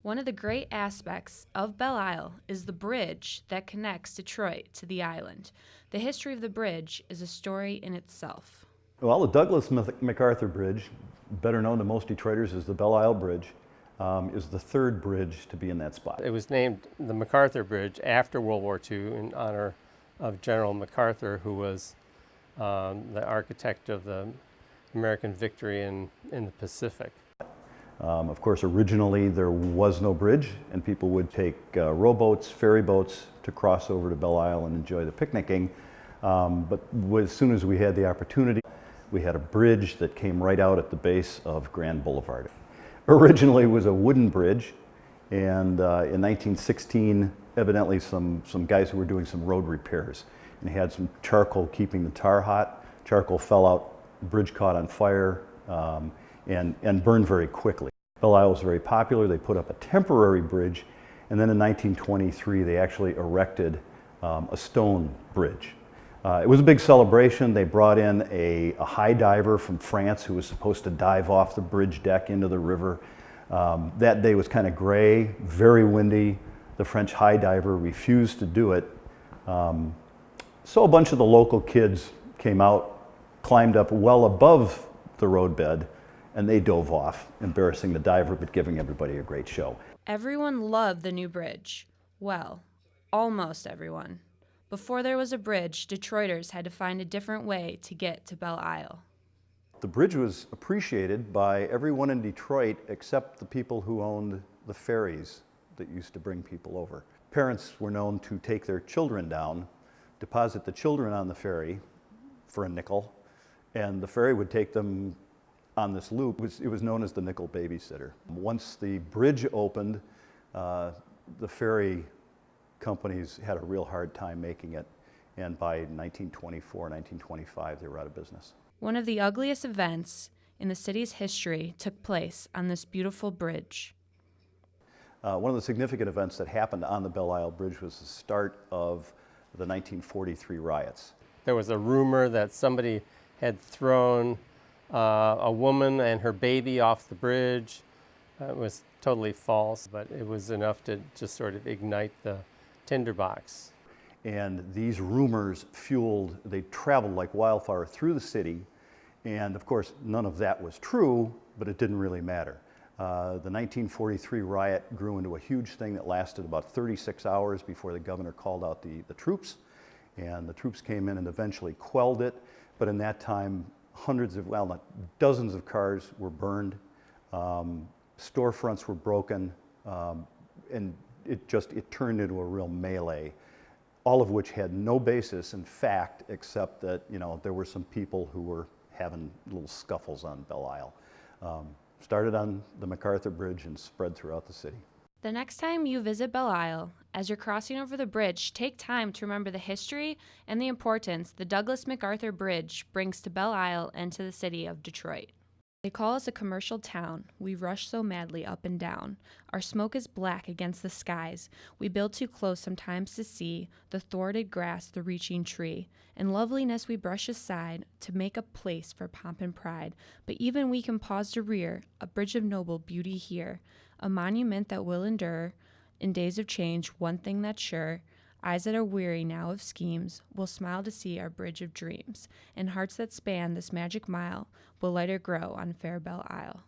One of the great aspects of Belle Isle is the bridge that connects Detroit to the island. The history of the bridge is a story in itself. Well, the Douglas MacArthur Bridge, better known to most Detroiters as the Belle Isle Bridge, is the third bridge to be in that spot. It was named the MacArthur Bridge after World War II in honor of General MacArthur, who was the architect of the American victory in the Pacific. Of course, originally there was no bridge, and people would take rowboats, ferry boats to cross over to Belle Isle and enjoy the picnicking. But as soon as we had the opportunity, we had a bridge that came right out at the base of Grand Boulevard. Originally it was a wooden bridge, and in 1916, evidently some guys who were doing some road repairs and had some charcoal keeping the tar hot. Charcoal fell out, the bridge caught on fire, and burned very quickly. Belle Isle was very popular. They put up a temporary bridge, and then in 1923 they actually erected a stone bridge. It was a big celebration. They brought in a high diver from France who was supposed to dive off the bridge deck into the river. That day was kind of gray, very windy. The French high diver refused to do it. So a bunch of the local kids came out, climbed up well above the roadbed, and they dove off, embarrassing the diver but giving everybody a great show. Everyone loved the new bridge. Well, almost everyone. Before there was a bridge, Detroiters had to find a different way to get to Belle Isle. The bridge was appreciated by everyone in Detroit except the people who owned the ferries that used to bring people over. Parents were known to take their children down, deposit the children on the ferry for a nickel, and the ferry would take them on this loop. It was known as the nickel babysitter. Once the bridge opened, the ferry companies had a real hard time making it, and by 1924, 1925, they were out of business. One of the ugliest events in the city's history took place on this beautiful bridge. One of the significant events that happened on the Belle Isle Bridge was the start of the 1943 riots. There was a rumor that somebody had thrown a woman and her baby off the bridge. It was totally false, but it was enough to just sort of ignite the tinderbox. And these rumors they traveled like wildfire through the city, and of course none of that was true, but it didn't really matter. The 1943 riot grew into a huge thing that lasted about 36 hours before the governor called out the troops, and the troops came in and eventually quelled it, but in that time dozens of cars were burned, storefronts were broken, and it turned into a real melee, all of which had no basis in fact, except that there were some people who were having little scuffles on Belle Isle. Started on the MacArthur Bridge and spread throughout the city. The next time you visit Belle Isle, as you're crossing over the bridge, take time to remember the history and the importance the Douglas MacArthur Bridge brings to Belle Isle and to the city of Detroit. They call us a commercial town. We rush so madly up and down. Our smoke is black against the skies. We build too close sometimes to see the thwarted grass, the reaching tree. And loveliness we brush aside to make a place for pomp and pride. But even we can pause to rear a bridge of noble beauty here, a monument that will endure. In days of change, one thing that's sure, eyes that are weary now of schemes will smile to see our bridge of dreams, and hearts that span this magic mile will lighter grow on fair Belle Isle.